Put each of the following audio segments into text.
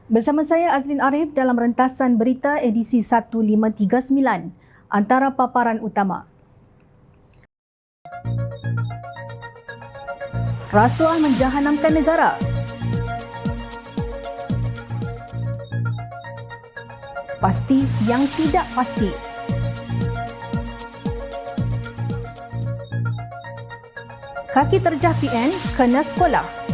Bersama saya Azlin Arif dalam rentasan berita edisi 1539. Antara paparan utama. Rasuah menjahanamkan negara. Pasti yang tidak pasti. Kaki terjah PN kena sekolah.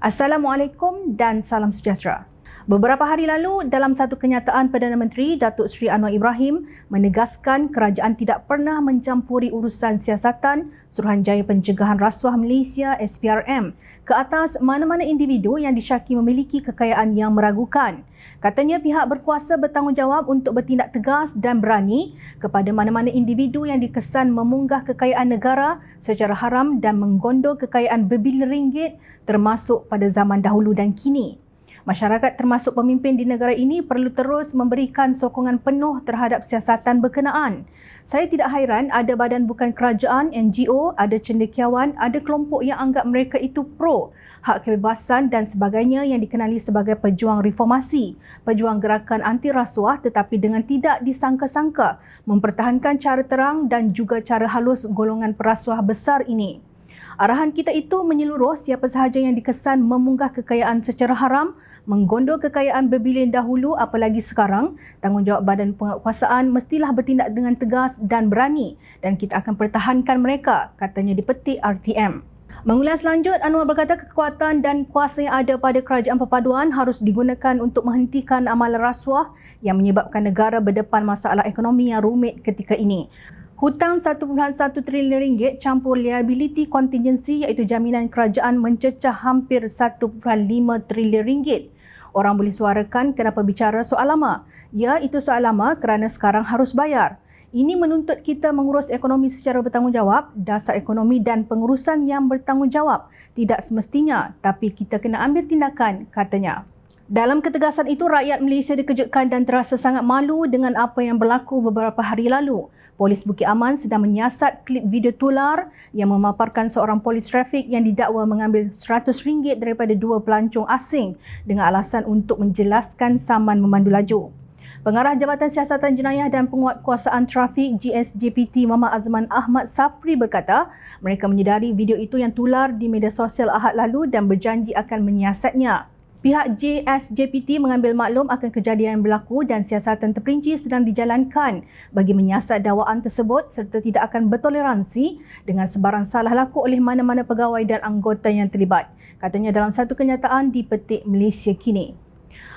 Assalamualaikum dan salam sejahtera. Beberapa hari lalu, dalam satu kenyataan Perdana Menteri Datuk Seri Anwar Ibrahim menegaskan kerajaan tidak pernah mencampuri urusan siasatan Suruhanjaya Pencegahan Rasuah Malaysia SPRM ke atas mana-mana individu yang disyaki memiliki kekayaan yang meragukan. Katanya pihak berkuasa bertanggungjawab untuk bertindak tegas dan berani kepada mana-mana individu yang dikesan memunggah kekayaan negara secara haram dan menggondol kekayaan berbilion ringgit termasuk pada zaman dahulu dan kini. Masyarakat termasuk pemimpin di negara ini perlu terus memberikan sokongan penuh terhadap siasatan berkenaan. Saya tidak hairan ada badan bukan kerajaan, NGO, ada cendekiawan, ada kelompok yang anggap mereka itu pro hak kebebasan dan sebagainya yang dikenali sebagai pejuang reformasi, pejuang gerakan anti rasuah tetapi dengan tidak disangka-sangka mempertahankan cara terang dan juga cara halus golongan perasuah besar ini. Arahan kita itu menyeluruh siapa sahaja yang dikesan memunggah kekayaan secara haram, menggondol kekayaan berbilion dahulu apalagi sekarang, tanggungjawab badan penguasaan mestilah bertindak dengan tegas dan berani dan kita akan pertahankan mereka, katanya dipetik RTM. Mengulas lanjut, Anwar berkata kekuatan dan kuasa yang ada pada kerajaan perpaduan harus digunakan untuk menghentikan amalan rasuah yang menyebabkan negara berdepan masalah ekonomi yang rumit ketika ini. Hutang 1.1 trilion ringgit campur liability contingency iaitu jaminan kerajaan mencecah hampir 1.5 trilion ringgit. Orang boleh suarakan kenapa bicara soal lama. Ya, itu soal lama kerana sekarang harus bayar. Ini menuntut kita mengurus ekonomi secara bertanggungjawab, dasar ekonomi dan pengurusan yang bertanggungjawab. Tidak semestinya, tapi kita kena ambil tindakan, katanya. Dalam ketegasan itu, rakyat Malaysia dikejutkan dan terasa sangat malu dengan apa yang berlaku beberapa hari lalu. Polis Bukit Aman sedang menyiasat klip video tular yang memaparkan seorang polis trafik yang didakwa mengambil RM100 daripada dua pelancong asing dengan alasan untuk menjelaskan saman memandu laju. Pengarah Jabatan Siasatan Jenayah dan Penguatkuasaan Trafik GSJPT Muhammad Azman Ahmad Sapri berkata mereka menyedari video itu yang tular di media sosial Ahad lalu dan berjanji akan menyiasatnya. Pihak JSJPT mengambil maklum akan kejadian yang berlaku dan siasatan terperinci sedang dijalankan bagi menyiasat dakwaan tersebut serta tidak akan bertoleransi dengan sebarang salah laku oleh mana-mana pegawai dan anggota yang terlibat. Katanya dalam satu kenyataan di Petik Malaysia Kini.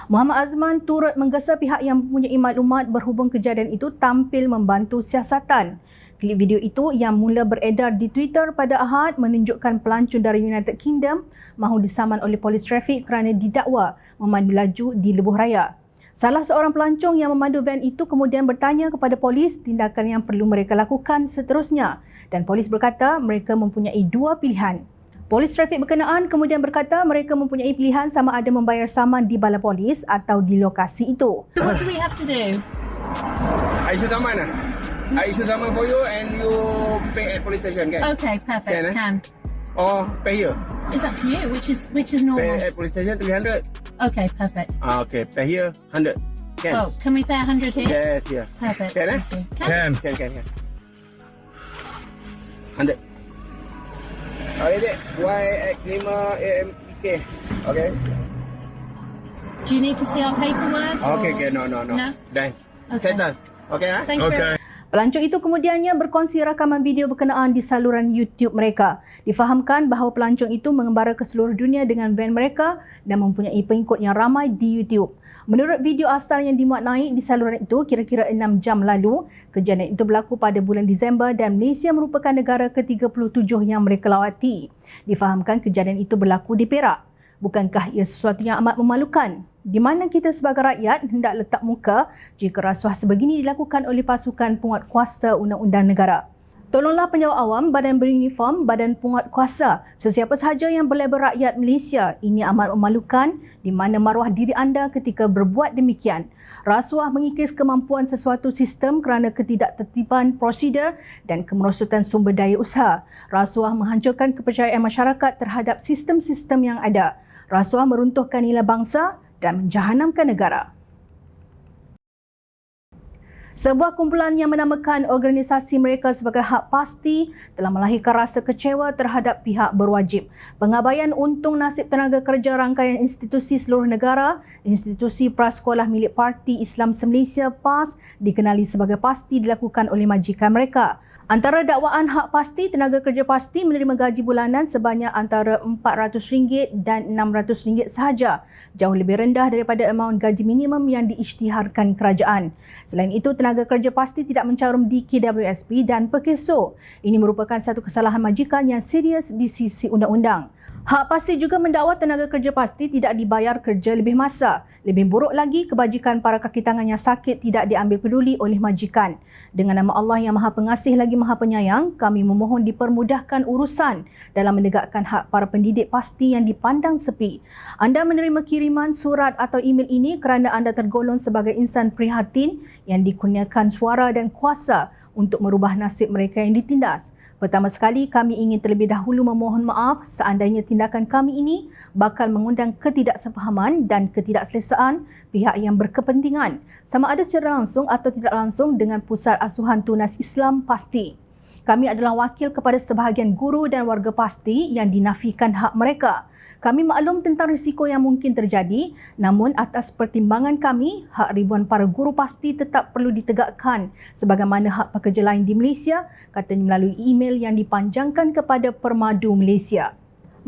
Muhammad Azman turut menggesa pihak yang mempunyai maklumat berhubung kejadian itu tampil membantu siasatan. Klip video itu yang mula beredar di Twitter pada Ahad menunjukkan pelancong dari United Kingdom mahu disaman oleh polis trafik kerana didakwa memandu laju di Lebuh Raya. Salah seorang pelancong yang memandu van itu kemudian bertanya kepada polis tindakan yang perlu mereka lakukan seterusnya dan polis berkata mereka mempunyai dua pilihan. Polis trafik berkenaan kemudian berkata mereka mempunyai pilihan sama ada membayar saman di balai polis atau di lokasi itu. What do we have to do? Aisyah Zaman lah. Aisyah Zaman for you and you pay at police station kan? Okay, perfect. Can. Or pay here. It's up to you. Which is normal? Pay at police station 300. Okay, perfect. Okay, pay here 100. Can? Oh, can we pay 100 here? Yes, yes. Perfect. Can eh? Can. Can. 100. Okay, dek. Y at 5 AMK. Okay. Do you need to see our paperwork? Okay, no. No? Done. Okay. Settle. Okay, ah? Thank you very much. Pelancong itu kemudiannya berkongsi rakaman video berkenaan di saluran YouTube mereka. Difahamkan bahawa pelancong itu mengembara ke seluruh dunia dengan van mereka dan mempunyai pengikut yang ramai di YouTube. Menurut video asal yang dimuat naik di saluran itu kira-kira 6 jam lalu, kejadian itu berlaku pada bulan Disember dan Malaysia merupakan negara ke-37 yang mereka lawati. Difahamkan kejadian itu berlaku di Perak. Bukankah ia sesuatu yang amat memalukan? Di mana kita sebagai rakyat hendak letak muka jika rasuah sebegini dilakukan oleh pasukan penguatkuasa undang-undang negara. Tolonglah penjawat awam, badan beruniform, badan penguatkuasa, sesiapa sahaja yang berlabel rakyat Malaysia. Ini amat memalukan di mana maruah diri anda ketika berbuat demikian. Rasuah mengikis kemampuan sesuatu sistem kerana ketidaktertiban prosedur dan kemerosotan sumber daya usaha. Rasuah menghancurkan kepercayaan masyarakat terhadap sistem-sistem yang ada. Rasuah meruntuhkan nilai bangsa dan menjahanamkan negara. Sebuah kumpulan yang menamakan organisasi mereka sebagai Hak Pasti telah melahirkan rasa kecewa terhadap pihak berwajib. Pengabaian untung nasib tenaga kerja rangkaian institusi seluruh negara, institusi prasekolah milik Parti Islam Malaysia PAS dikenali sebagai pasti dilakukan oleh majikan mereka. Antara dakwaan Hak Pasti, tenaga kerja pasti menerima gaji bulanan sebanyak antara RM400 dan RM600 sahaja, jauh lebih rendah daripada amaun gaji minimum yang diisytiharkan kerajaan. Selain itu, tenaga kerja pasti tidak mencarum di KWSP dan Perkeso. Ini merupakan satu kesalahan majikan yang serius di sisi undang-undang. Hak Pasti juga mendakwa tenaga kerja pasti tidak dibayar kerja lebih masa. Lebih buruk lagi, kebajikan para kaki tangan yang sakit tidak diambil peduli oleh majikan. Dengan nama Allah yang Maha Pengasih lagi Maha Penyayang, kami memohon dipermudahkan urusan dalam menegakkan hak para pendidik pasti yang dipandang sepi. Anda menerima kiriman surat atau email ini kerana anda tergolong sebagai insan prihatin yang dikurniakan suara dan kuasa untuk merubah nasib mereka yang ditindas. Pertama sekali, kami ingin terlebih dahulu memohon maaf seandainya tindakan kami ini bakal mengundang ketidaksefahaman dan ketidakselesaan pihak yang berkepentingan, sama ada secara langsung atau tidak langsung dengan Pusat Asuhan Tunas Islam Pasti. Kami adalah wakil kepada sebahagian guru dan warga pasti yang dinafikan hak mereka. Kami maklum tentang risiko yang mungkin terjadi, namun atas pertimbangan kami, hak ribuan para guru pasti tetap perlu ditegakkan sebagaimana hak pekerja lain di Malaysia, katanya melalui email yang dipanjangkan kepada Permadu Malaysia.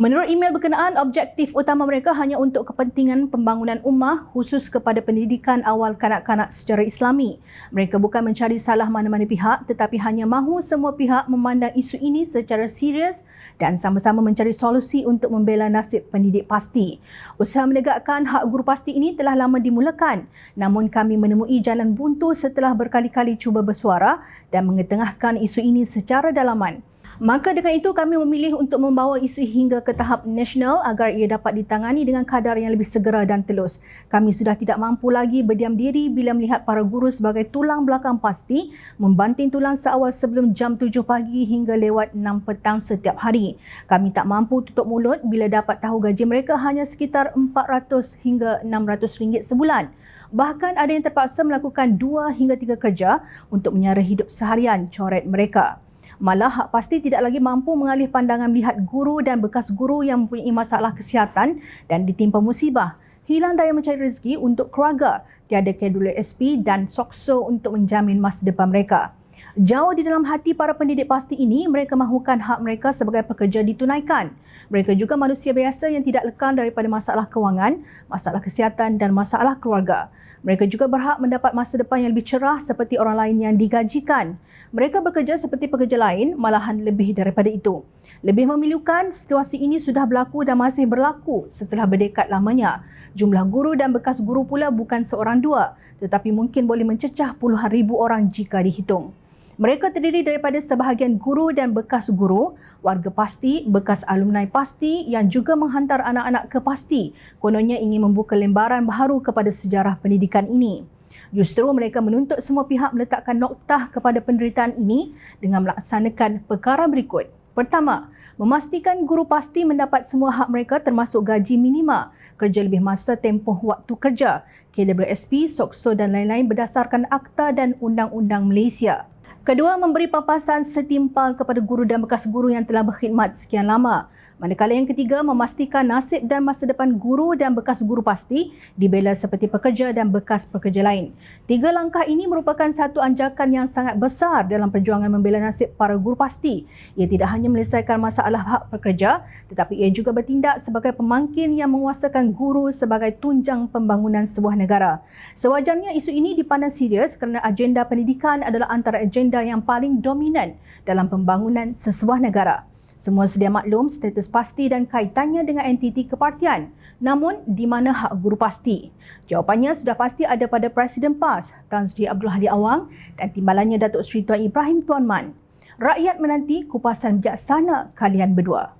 Menurut email berkenaan, objektif utama mereka hanya untuk kepentingan pembangunan ummah khusus kepada pendidikan awal kanak-kanak secara Islami. Mereka bukan mencari salah mana-mana pihak tetapi hanya mahu semua pihak memandang isu ini secara serius dan sama-sama mencari solusi untuk membela nasib pendidik pasti. Usaha menegakkan hak guru pasti ini telah lama dimulakan, namun kami menemui jalan buntu setelah berkali-kali cuba bersuara dan mengetengahkan isu ini secara dalaman. Maka dengan itu kami memilih untuk membawa isu hingga ke tahap nasional agar ia dapat ditangani dengan kadar yang lebih segera dan telus. Kami sudah tidak mampu lagi berdiam diri bila melihat para guru sebagai tulang belakang pasti membanting tulang seawal sebelum jam 7 pagi hingga lewat 6 petang setiap hari. Kami tak mampu tutup mulut bila dapat tahu gaji mereka hanya sekitar RM400 hingga RM600 sebulan. Bahkan ada yang terpaksa melakukan 2 hingga 3 kerja untuk menyara hidup seharian coret mereka. Malah Hak Pasti tidak lagi mampu mengalih pandangan melihat guru dan bekas guru yang mempunyai masalah kesihatan dan ditimpa musibah, hilang daya mencari rezeki untuk keluarga, tiada KWSP dan SOKSO untuk menjamin masa depan mereka. Jauh di dalam hati para pendidik pasti ini, mereka mahukan hak mereka sebagai pekerja ditunaikan. Mereka juga manusia biasa yang tidak lekang daripada masalah kewangan, masalah kesihatan dan masalah keluarga. Mereka juga berhak mendapat masa depan yang lebih cerah seperti orang lain yang digajikan. Mereka bekerja seperti pekerja lain, malahan lebih daripada itu. Lebih memilukan, situasi ini sudah berlaku dan masih berlaku setelah berdekad lamanya. Jumlah guru dan bekas guru pula bukan seorang dua, tetapi mungkin boleh mencecah puluhan ribu orang jika dihitung. Mereka terdiri daripada sebahagian guru dan bekas guru, warga pasti, bekas alumni pasti yang juga menghantar anak-anak ke pasti. Kononnya ingin membuka lembaran baharu kepada sejarah pendidikan ini. Justru mereka menuntut semua pihak meletakkan noktah kepada penderitaan ini dengan melaksanakan perkara berikut. Pertama, memastikan guru pasti mendapat semua hak mereka termasuk gaji minima, kerja lebih masa tempoh waktu kerja, KWSP, SOKSO dan lain-lain berdasarkan Akta dan Undang-Undang Malaysia. Kedua, memberi papasan setimpal kepada guru dan bekas guru yang telah berkhidmat sekian lama. Manakala yang ketiga, memastikan nasib dan masa depan guru dan bekas guru pasti dibela seperti pekerja dan bekas pekerja lain. 3 langkah ini merupakan satu anjakan yang sangat besar dalam perjuangan membela nasib para guru pasti. Ia tidak hanya menyelesaikan masalah hak pekerja, tetapi ia juga bertindak sebagai pemangkin yang menguasakan guru sebagai tunjang pembangunan sebuah negara. Sewajarnya isu ini dipandang serius kerana agenda pendidikan adalah antara agenda yang paling dominan dalam pembangunan sesebuah negara. Semua sedia maklum status pasti dan kaitannya dengan entiti kepartian. Namun, di mana hak guru pasti? Jawapannya sudah pasti ada pada Presiden PAS, Tan Sri Abdul Hadi Awang dan timbalannya Datuk Seri Tuan Ibrahim Tuan Man. Rakyat menanti kupasan bijaksana kalian berdua.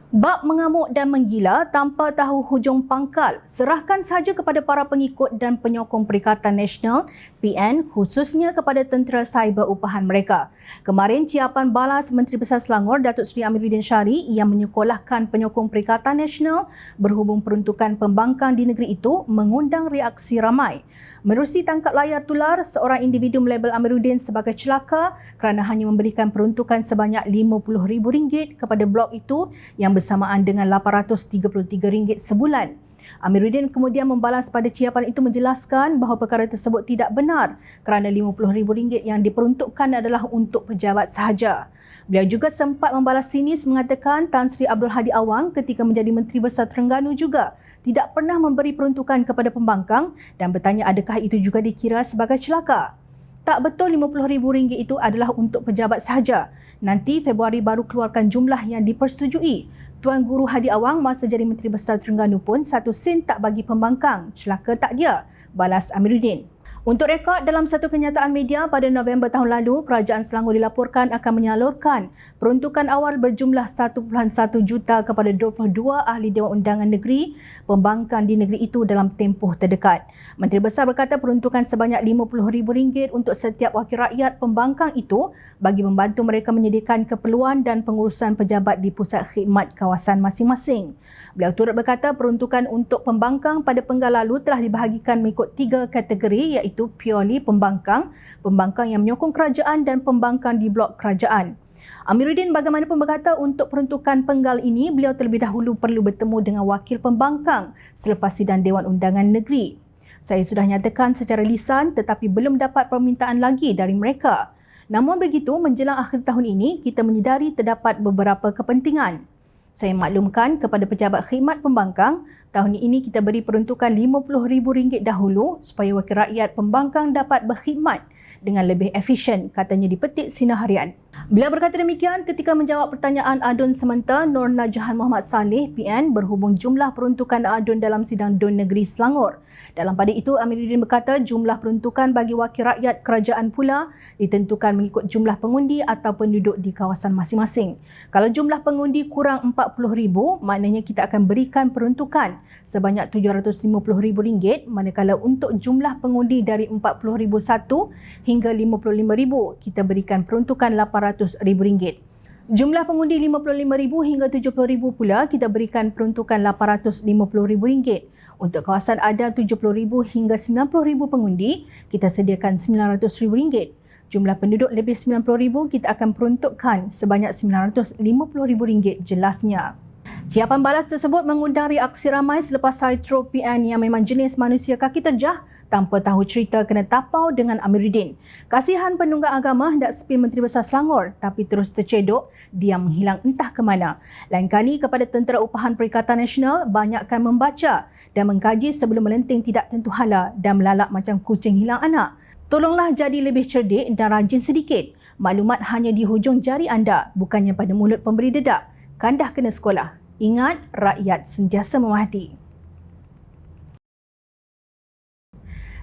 Bab mengamuk dan menggila tanpa tahu hujung pangkal, serahkan sahaja kepada para pengikut dan penyokong Perikatan Nasional PN, khususnya kepada tentera cyber upahan mereka. Kemarin, ciapan balas Menteri Besar Selangor Datuk Seri Amiruddin Syari yang menyekolahkan penyokong Perikatan Nasional berhubung peruntukan pembangkang di negeri itu mengundang reaksi ramai. Menerusi tangkap layar tular, seorang individu melabel Amiruddin sebagai celaka kerana hanya memberikan peruntukan sebanyak RM50,000 kepada blog itu yang bersamaan dengan RM833 sebulan. Amiruddin kemudian membalas pada ciapan itu menjelaskan bahawa perkara tersebut tidak benar kerana RM50,000 yang diperuntukkan adalah untuk pejabat sahaja. Beliau juga sempat membalas sinis mengatakan Tan Sri Abdul Hadi Awang ketika menjadi Menteri Besar Terengganu juga tidak pernah memberi peruntukan kepada pembangkang dan bertanya adakah itu juga dikira sebagai celaka. Tak betul RM50,000 itu adalah untuk pejabat sahaja. Nanti Februari baru keluarkan jumlah yang dipersetujui. Tuan Guru Hadi Awang masa jadi Menteri Besar Terengganu pun 1 sen tak bagi pembangkang. Celaka tak dia, balas Amiruddin. Untuk rekod, dalam satu kenyataan media pada November tahun lalu, Kerajaan Selangor dilaporkan akan menyalurkan peruntukan awal berjumlah 1.1 juta kepada 22 ahli Dewan Undangan Negeri pembangkang di negeri itu dalam tempoh terdekat. Menteri Besar berkata peruntukan sebanyak RM50,000 untuk setiap wakil rakyat pembangkang itu bagi membantu mereka menyediakan keperluan dan pengurusan pejabat di pusat khidmat kawasan masing-masing. Beliau turut berkata peruntukan untuk pembangkang pada penggal lalu telah dibahagikan mengikut 3 kategori iaitu purely pembangkang, pembangkang yang menyokong kerajaan dan pembangkang di blok kerajaan. Amiruddin bagaimanapun berkata untuk peruntukan penggal ini beliau terlebih dahulu perlu bertemu dengan wakil pembangkang selepas sidang Dewan Undangan Negeri. Saya sudah nyatakan secara lisan tetapi belum dapat permintaan lagi dari mereka. Namun begitu, menjelang akhir tahun ini kita menyedari terdapat beberapa kepentingan. Saya maklumkan kepada pejabat khidmat pembangkang, tahun ini kita beri peruntukan RM50,000 dahulu supaya wakil rakyat pembangkang dapat berkhidmat dengan lebih efisien, katanya di Petik Sinar Harian. Beliau berkata demikian ketika menjawab pertanyaan Adun Sementa Nur Najahan Muhammad Saleh PN berhubung jumlah peruntukan Adun dalam sidang DUN Negeri Selangor. Dalam pada itu, Amiruddin berkata jumlah peruntukan bagi wakil rakyat kerajaan pula ditentukan mengikut jumlah pengundi atau penduduk di kawasan masing-masing. Kalau jumlah pengundi kurang 40,000, maknanya kita akan berikan peruntukan sebanyak RM750,000, manakala untuk jumlah pengundi dari 40,001 hingga 55,000, kita berikan peruntukan RM800,000. Jumlah pengundi 55,000 hingga 70,000 pula kita berikan peruntukan RM850,000. Untuk kawasan ada 70,000 hingga 90,000 pengundi, kita sediakan RM900,000. Jumlah penduduk lebih 90,000 kita akan peruntukkan sebanyak RM950,000 jelasnya. Ciapan balas tersebut mengundang reaksi ramai selepas Saitro PN yang memang jenis manusia kaki terjah tanpa tahu cerita kena tapau dengan Amiruddin. Kasihan penunggang agama hendak sepil Menteri Besar Selangor tapi terus tercedok, dia menghilang entah ke mana. Lain kali kepada Tentera Upahan Perikatan Nasional, banyakkan membaca dan mengkaji sebelum melenting tidak tentu hala dan melalak macam kucing hilang anak. Tolonglah jadi lebih cerdik dan rajin sedikit. Maklumat hanya di hujung jari anda, bukannya pada mulut pemberi dedak. Kandah kena sekolah. Ingat, rakyat sentiasa memerhati.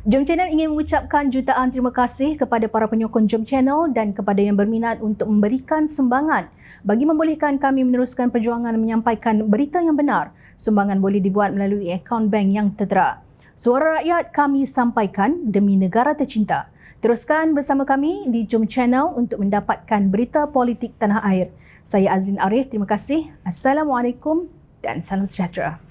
Jom Channel ingin mengucapkan jutaan terima kasih kepada para penyokong Jom Channel dan kepada yang berminat untuk memberikan sumbangan bagi membolehkan kami meneruskan perjuangan menyampaikan berita yang benar. Sumbangan boleh dibuat melalui akaun bank yang tertera. Suara rakyat kami sampaikan demi negara tercinta. Teruskan bersama kami di Jom Channel untuk mendapatkan berita politik tanah air. Saya Azrin Arif, terima kasih. Assalamualaikum dan salam sejahtera.